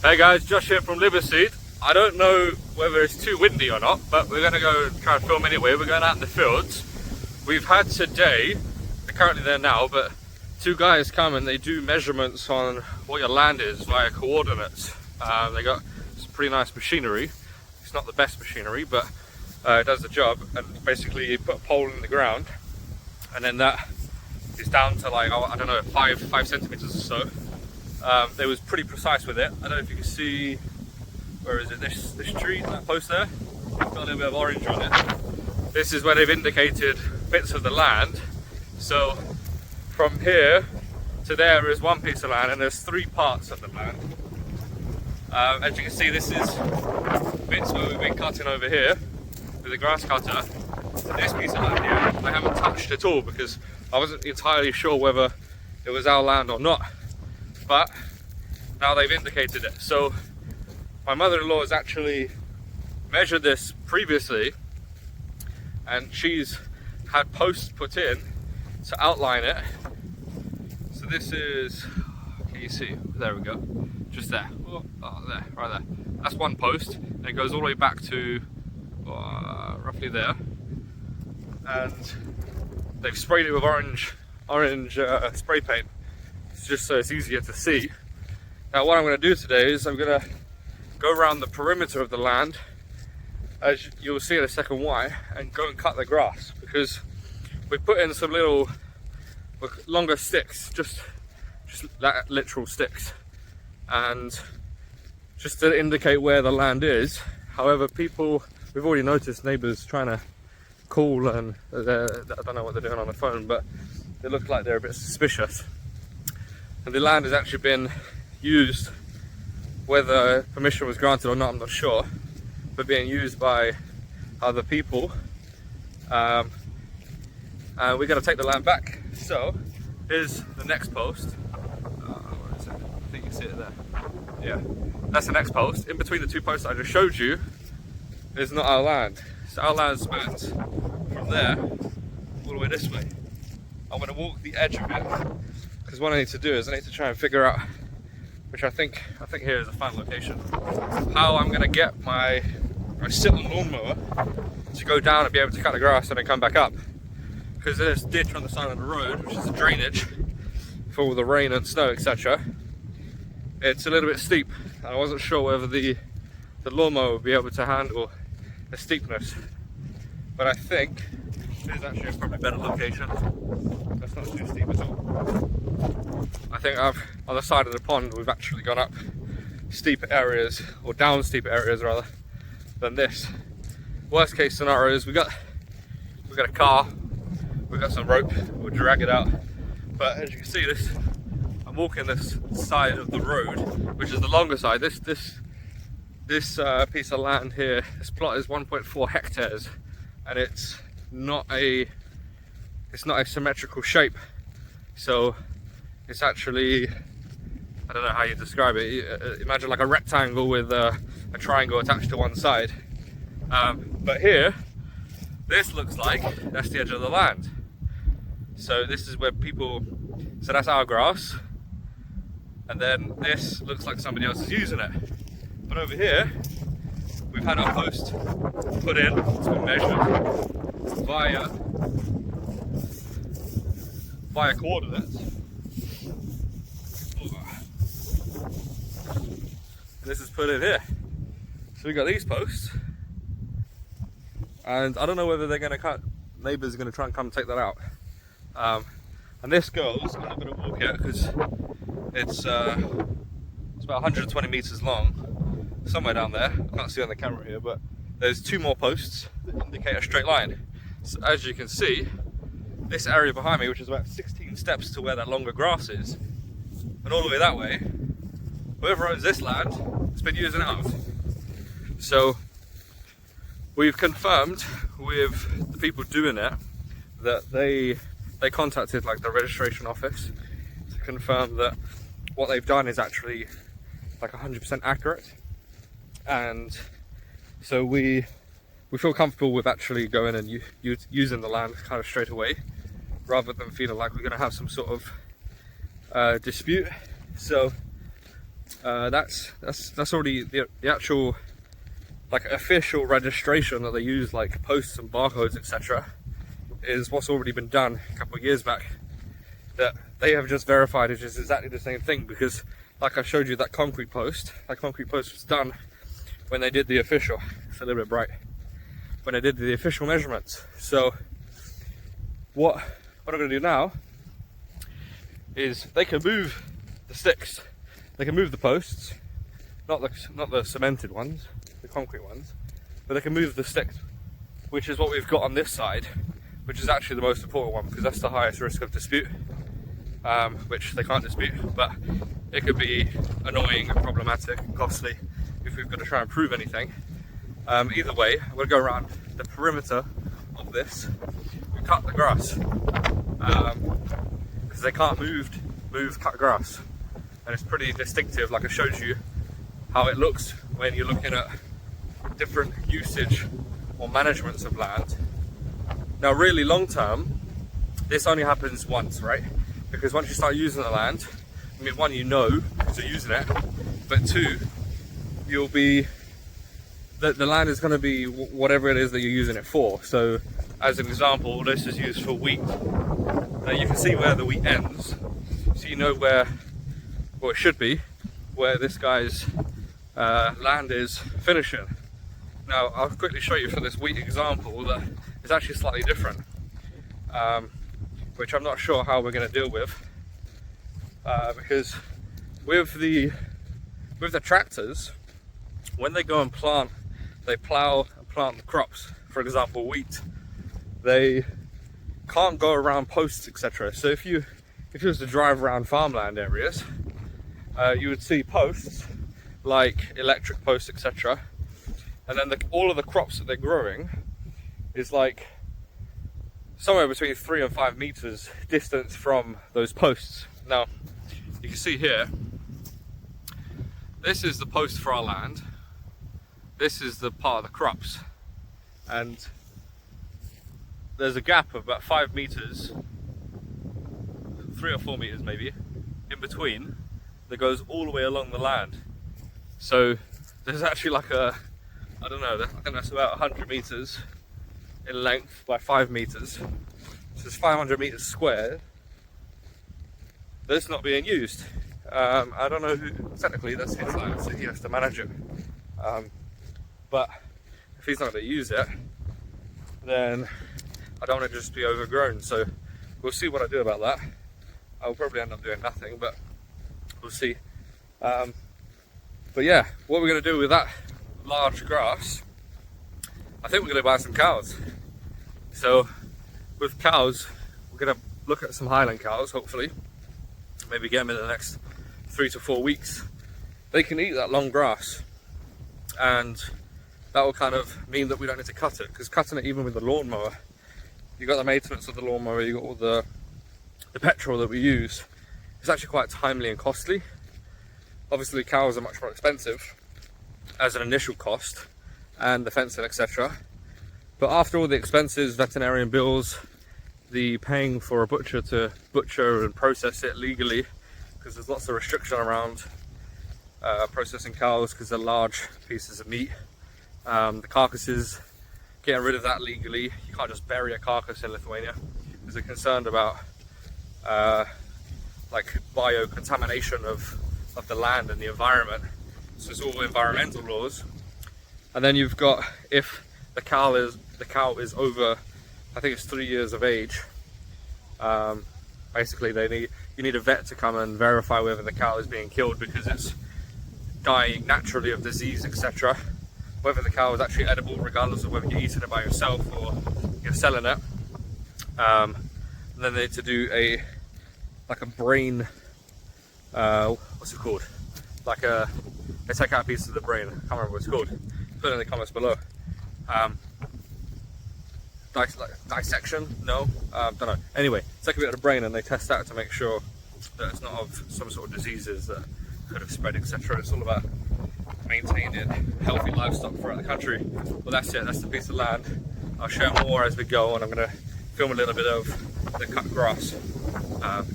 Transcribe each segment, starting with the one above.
Hey guys, Josh here from Liberseed. I don't know whether it's too windy or not, but we're going to go try and film anyway. We're going out in the fields. We've had today, they're currently there now, but two guys come and they do measurements on what your land is via coordinates. They got some pretty nice machinery. It's not the best machinery, but it does the job. And basically you put a pole in the ground and then that is down to like, I don't know, 5 centimeters or so. They was pretty precise with it. I don't know if you can see, where is it, this tree, that post there, got a little bit of orange on it. This is where they've indicated bits of the land. So from here to there is one piece of land and there's 3 parts of the land. As you can see, this is bits where we've been cutting over here with the grass cutter. So this piece of land here I haven't touched at all because I wasn't entirely sure whether it was our land or not. But now they've indicated it. So my mother-in-law has actually measured this previously and she's had posts put in to outline it. So this is, can you see? There we go, just there. Oh, there, right there. That's one post and it goes all the way back to roughly there. And they've sprayed it with orange spray paint, just so it's easier to see. Now what I'm going to do today is I'm going to go around the perimeter of the land, as you'll see in a second why, and go and cut the grass, because we put in some little longer sticks, just that literal sticks, and just to indicate where the land is. However, people, we've already noticed neighbours trying to call, and I don't know what they're doing on the phone, but they look like they're a bit suspicious. And the land has actually been used, whether permission was granted or not, I'm not sure, but being used by other people. And we're going to take the land back. So here's the next post. Where is it? I think you see it there. Yeah, that's the next post. In between the 2 posts I just showed you is not our land. So our land spans from there all the way this way. I'm going to walk the edge of it, because what I need to do is I need to try and figure out, which I think here is a fun location, how I'm going to get my sit-on lawnmower to go down and be able to cut the grass and then come back up. Because there's a ditch on the side of the road, which is a drainage for all the rain and snow, etc. It's a little bit steep. I wasn't sure whether the lawnmower would be able to handle the steepness. But I think this is actually a probably better location. That's not too steep at all. I think on the side of the pond we've actually gone up steep areas, or down steep areas rather, than this. Worst case scenario is we got a car, we've got some rope, we'll drag it out. But as you can see, I'm walking this side of the road, which is the longer side. This piece of land here, this plot is 1.4 hectares, and it's not a symmetrical shape. So it's actually, I don't know how you describe it. Imagine like a rectangle with a triangle attached to one side. But here, this looks like that's the edge of the land. So this is where so that's our grass. And then this looks like somebody else is using it. But over here, we've had our post put in, it's been measured via coordinates. And this is put in here. So we got these posts, and I don't know whether they're going to cut. Neighbours are going to try and come take that out. And this goes, I'm not going to walk it because it's about 120 meters long, somewhere down there. I can't see on the camera here, but there's 2 more posts that indicate a straight line. So as you can see, this area behind me, which is about 16 steps to where that longer grass is, and all the way that way, whoever owns this land has been using it up. So we've confirmed with the people doing it that they contacted like the registration office to confirm that what they've done is actually like 100% accurate. And so we feel comfortable with actually going and using the land kind of straight away, rather than feeling like we're going to have some sort of dispute. So that's already the actual like official registration that they use, like posts and barcodes, etc. is what's already been done a couple of years back, that they have just verified it is exactly the same thing, because like I showed you, that concrete post was done when they did the official, it's a little bit bright, when they did the official measurements. So what I'm going to do now is they can move the sticks, they can move the posts, not the cemented ones, the concrete ones, but they can move the sticks, which is what we've got on this side, which is actually the most important one, because that's the highest risk of dispute, which they can't dispute, but it could be annoying and problematic and costly if we've got to try and prove anything. Either way, I'm going to go around the perimeter of this and cut the grass, because they can't move cut grass, and it's pretty distinctive, like I showed you how it looks when you're looking at different usage or managements of land. Now really long term, this only happens once, right? Because once you start using the land, I mean, one, you know, because you're using it, but two, you'll be, the land is going to be whatever it is that you're using it for. So as an example, this is used for wheat. Now you can see where the wheat ends, so you know where, well, it should be, where this guy's land is finishing. Now I'll quickly show you for this wheat example that it's actually slightly different, which I'm not sure how we're going to deal with, because with the tractors, when they go and plant, they plow and plant the crops, for example wheat, they can't go around posts, etc. So if you was to drive around farmland areas, you would see posts like electric posts, etc. And then all of the crops that they're growing is like somewhere between 3 and 5 meters distance from those posts. Now you can see here, this is the post for our land, this is the part of the crops, and there's a gap of about 5 meters, 3 or 4 meters maybe, in between, that goes all the way along the land. So there's actually like a, I don't know, I think that's about 100 meters in length by 5 meters. So it's 500 meters squared that's not being used. I don't know who, technically that's his land, so he has to manage it. But if he's not going to use it, then I don't want it to just be overgrown. So we'll see what I do about that. I'll probably end up doing nothing, but we'll see. But yeah, what we're going to do with that large grass, I think we're going to buy some cows. So with cows, we're going to look at some Highland cows, hopefully, maybe get them in the next 3 to 4 weeks. They can eat that long grass, and that will kind of mean that we don't need to cut it, because cutting it, even with the lawnmower, you got the maintenance of the lawnmower, you got all the petrol that we use, it's actually quite timely and costly. Obviously cows are much more expensive as an initial cost, and the fencing, etc. But after all the expenses, veterinarian bills, the paying for a butcher to butcher and process it legally, because there's lots of restriction around processing cows because they're large pieces of meat. The carcasses, getting rid of that legally. You can't just bury a carcass in Lithuania because they're concerned about like biocontamination of the land and the environment. So it's all environmental laws. And then you've got, if the cow is over, I think it's 3 years of age, basically you need a vet to come and verify whether the cow is being killed because it's dying naturally of disease, etc. Whether the cow is actually edible, regardless of whether you're eating it by yourself or you're selling it. And then they need to do a brain, what's it called? They take out a piece of the brain. I can't remember what it's called. Put it in the comments below. Dissection? No, don't know. Anyway, take a bit of the brain and they test that to make sure that it's not of some sort of diseases that could have spread, etc. It's all about maintaining healthy livestock throughout the country. Well, that's it. That's the piece of land. I'll share more as we go, and I'm going to film a little bit of the cut grass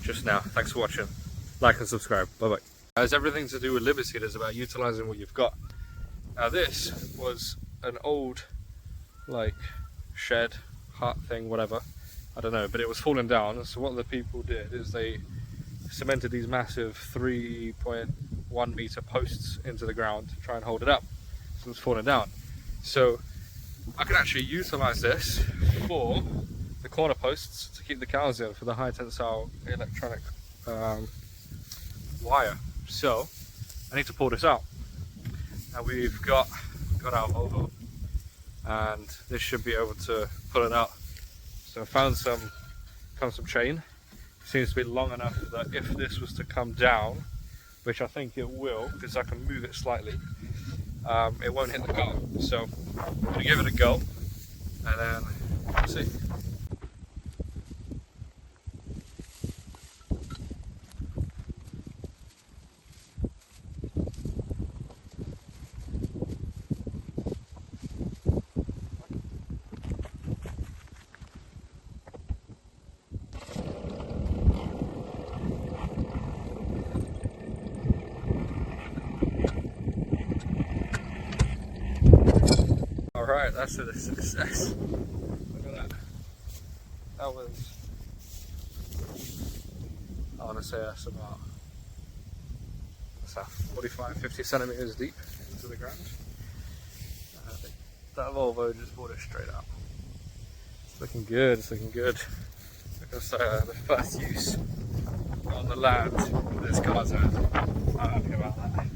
just now. Thanks for watching. Like and subscribe. Bye bye. As everything to do with Liberseed is about utilising what you've got. Now this was an old like shed, hut thing, whatever, I don't know, but it was falling down. So what the people did is they cemented these massive 3.1 meter posts into the ground to try and hold it up, so it was falling down. So I can actually utilise this for the corner posts to keep the cows in for the high tensile electronic wire. So I need to pull this out. Now we've got our Volvo, and this should be able to pull it out. So I found some chain. Seems to be long enough that if this was to come down, which I think it will, because I can move it slightly, it won't hit the car. So I'm going to give it a go, and then we'll see. Alright, that's a success. Look at that. That was, I want to say that's about 45-50 centimeters deep into the ground. I think that Volvo just brought it straight up. It's looking good, it's looking good. Because the first use on the land this car's had. I'm happy about that.